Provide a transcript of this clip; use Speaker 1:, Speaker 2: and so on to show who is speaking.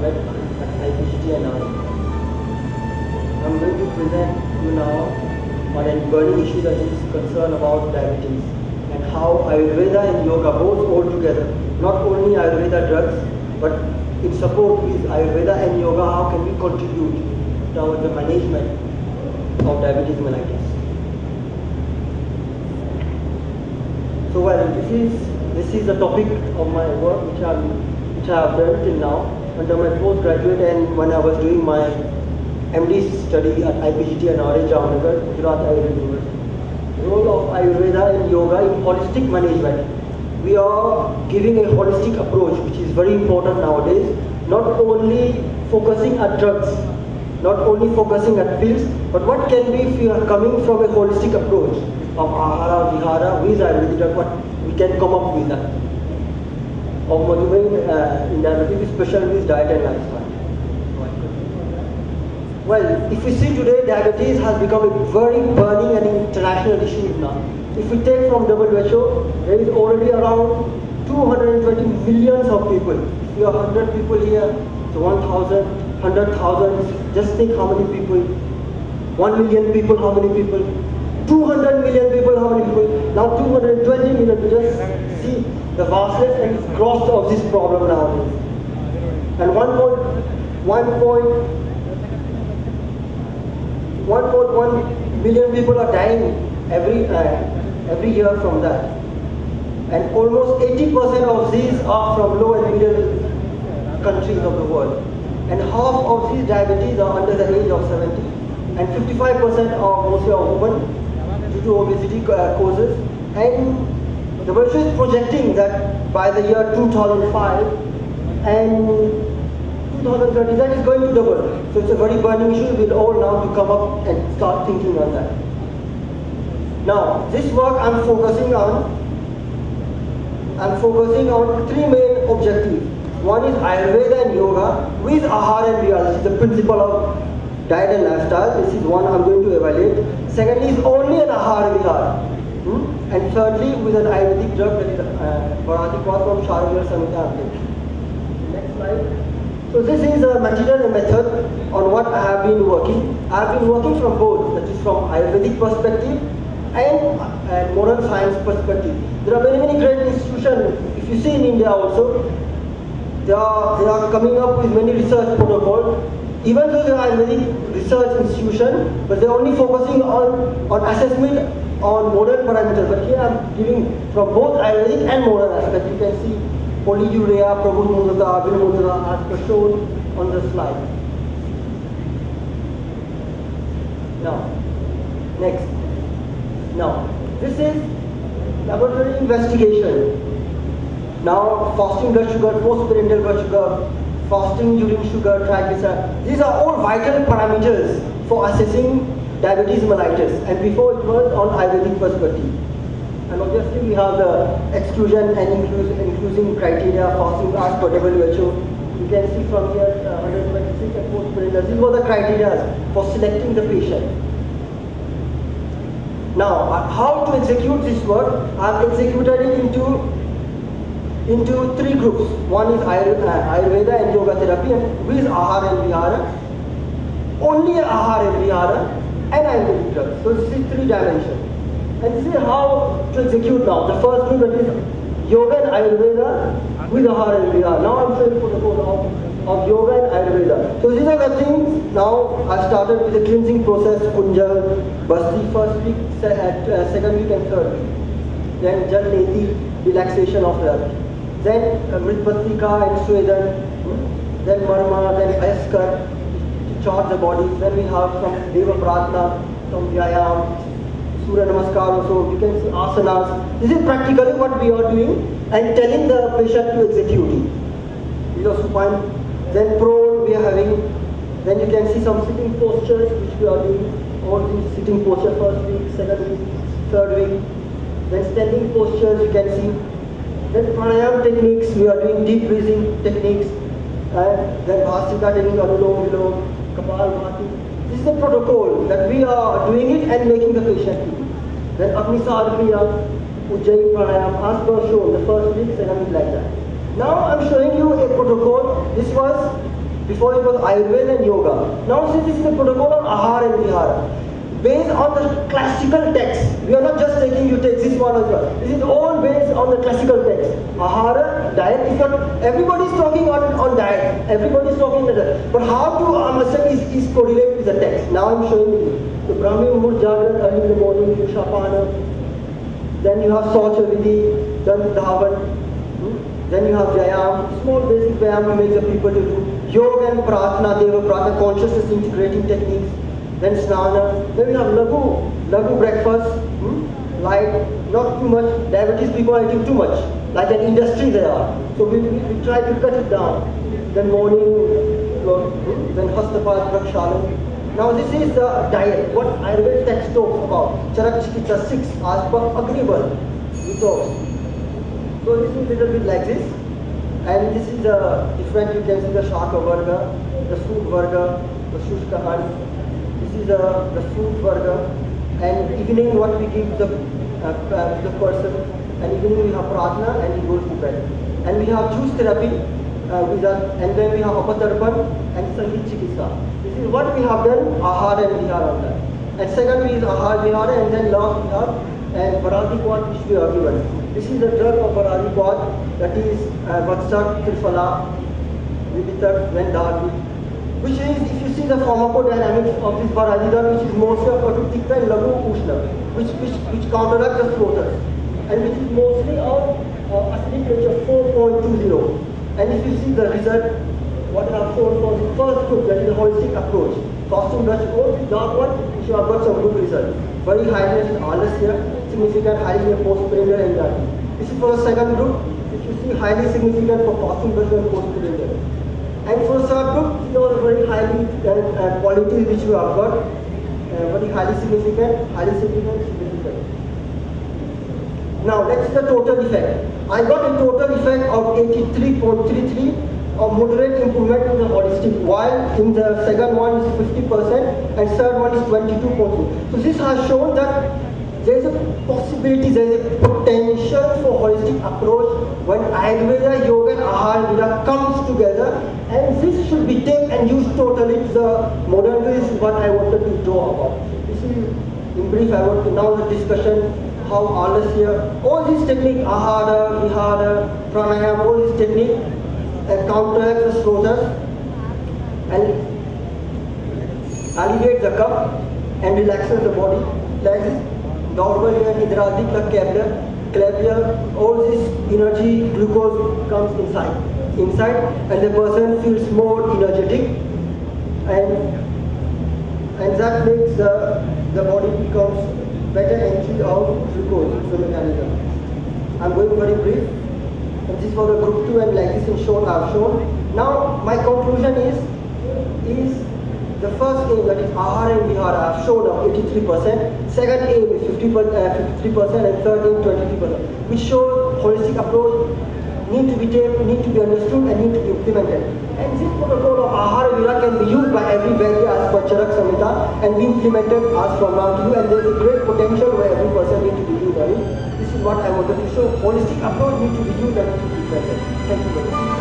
Speaker 1: met at IPGT and I'm going to present you now on a burning issue that is concerned about diabetes and how Ayurveda and yoga both hold together. Not only Ayurveda drugs, but in support with Ayurveda and yoga, how can we contribute towards the management of diabetes mellitus. So well, this is the topic of my work which I have done till now under my postgraduate and when I was doing my MD study at IPGT and Jamnagar, Gujarat Ayurveda University. The role of Ayurveda and yoga in holistic management. We are giving a holistic approach which is very important nowadays, not only focusing at drugs, not only focusing at pills, but what can be if we are coming from a holistic approach of ahara, vihara, with Ayurvedic drug, what we can come up with that. Of Madhubay in diabetes, especially with diet and lifestyle. Well, if we see today, diabetes has become a very burning and international issue now. If we take from WHO, there is already around 220 millions of people. If you have 100 people here, so 1,000, 100,000, just think how many people. 1 million people, how many people? 200 million people, how many people? Now 220 million, just see the vastness and growth of this problem nowadays. And 1.1 million people are dying every year from that. And almost 80% of these are from low and middle countries of the world. And half of these diabetes are under the age of 70. And 55% are mostly women due to obesity causes. And the WHO is projecting that by the year 2005 and 2030, that is going to double. So it's a very burning issue. We'll all now to come up and start thinking on that. Now, this work I'm focusing on three main objectives. One is Ayurveda and yoga with ahara and vihara. This is the principle of diet and lifestyle. This is one I'm going to evaluate. Secondly is only an ahara vihara. And thirdly, with an Ayurvedic drug, that is Bharati Kwat from Sharvya Samhita. Next slide. So this is a material and method on what I have been working. I have been working from both, that is from Ayurvedic perspective and modern science perspective. There are many great institutions. If you see in India also, they are coming up with many research protocols. Even though they are Ayurvedic research institution, but they are only focusing on assessment on modern parameters. But here I am giving from both Ayurvedic and modern aspect. You can see polyurea, Prabhu Mudra, Vinamudra as shown on the slide. Now, next. Now, this is laboratory investigation. Now, fasting blood sugar, postprandial blood sugar, fasting urine sugar, triglycerides. These are all vital parameters for assessing diabetes mellitus. And before it was on Ayurvedic perspective. And obviously we have the exclusion and inclusion criteria fasting as per WHO. You can see from here 126 and postprandial. These were the criteria for selecting the patient. Now, how to execute this work? I have executed it into three groups. One is Ayurveda and yoga therapy and with ahara and vihara. Only ahara and vihara and Ayurvedic drugs. So this is three dimensions. And this is how to execute now. The first group, that is yoga and Ayurveda with ahara and vihara. Now I'm showing for the code of yoga and Ayurveda. So these are the things. Now I started with the cleansing process, kunjal, basti first week, second week and third week. Then jal neti, relaxation of that. Then mritpatrika and swedan. Then marma, then ayaskar to charge the body. Then we have from deva pratna, from vyayam, Surya Namaskar also, you can see asanas. This is practically what we are doing and telling the patient to execute it. These are supine. Then prone we are having. Then you can see some sitting postures which we are doing. All these sitting postures first week, second week, third week. Then standing postures you can see. Then pranayama techniques, we are doing deep breathing techniques. And then bhasika technique, anulom, vilom, kapal bhati. This is the protocol that we are doing it and making the patient do. Then Agnisar Kriya, Ujjayi Pranayam, as per shown, the first week, second week like that. Now I'm showing you a protocol. This was Before it was Ayurveda and yoga. Now since this is the protocol of Ahara and Vihara, based on the classical text. We are not just taking you take this one as well. This is all based on the classical text. Ahara, diet is not, everybody is talking on diet. Everybody is talking on diet. But how to understand is correlate with the text. Now I'm showing you. The Brahmi Muhurt Jagran early in the morning, Shapana. Then you have Saucha Vidhi, then Dhavan. Then you have Vyayam, small basic Vyayam we make the people to do. Yoga and Pratna, Deva Pratna, consciousness integrating techniques. Then Snana. Then we have Lagu breakfast, light, not too much. Diabetes people are eating too much, like an industry they are. So we try to cut it down. Then morning, then Hastapad, Prakshalan. Now this is the diet, what Ayurveda text talks about. Charak Chikitsa 6, as per Agrival, we talk. So this is a little bit like this. And this is the different, you can see the Shaka Varga, the Fruit Varga, the Shushka Hunt. This is the fruit varga, and evening what we give the person, and evening we have pratna and he goes to bed. And we have juice therapy, and then we have apatarpan and sangeet chikitsa. This is what we have done, ahara and vihara on that. And second is ahara vihara, and then last we have and varadi quad which we have given. This is the drug of varadi quad, that is vatsak, trifala, vivitak, vendadi. Which is, if you see the pharmacodynamics of this Varadi drug, which is mostly of Tikka and Lagu Ushna, which counteract the floaters, and which is mostly of acidic nature 4.20. And if you see the result, what I have shown for the first group, that is the holistic approach, fasting brush course, dark one, you should have got some good results. Very high is alasya, significant highly post-prandial anxiety. This is for the second group, if you see highly significant for fasting brush and post-prandial. And for the third group, these are very highly qualities which we have got, very highly significant. Now let's see the total effect. I got a total effect of 83.33 of moderate improvement in the holistic, while in the second one is 50% and third one is 22.2. So this has shown that there is a possibility, there is a potential for holistic approach when Ayurveda, Yoga and Ahara Veda comes together, and this should be taken and used totally to the modern way. This is what I wanted to draw about. This is, in brief, I want to now the discussion how alasya, all these techniques, Ahara, Vihara, Pranayama, all these techniques counteract the floaters and alleviate the cough and relaxes the body. Like this. Normal and hydraulic clavier, all this energy, glucose comes inside, and the person feels more energetic, and that makes the body becomes better entry of glucose into the mechanism. I'm going very brief, and this is for the group 2, and like this in short I've shown. Now my conclusion is the first aim, that is Ahara and Vihara, I've shown up 83%. Second aim is 53%, and third aim 23%, which shows holistic approach need to be taken, need to be understood, and need to be implemented. And this protocol of Ahara Vihara can be used by every Vaidya as per Charak Samhita and be implemented as from now to you. And there is a great potential where every person needs to be used. This is what I wanted to show. Holistic approach needs to be used and needs to be implemented. Thank you very much.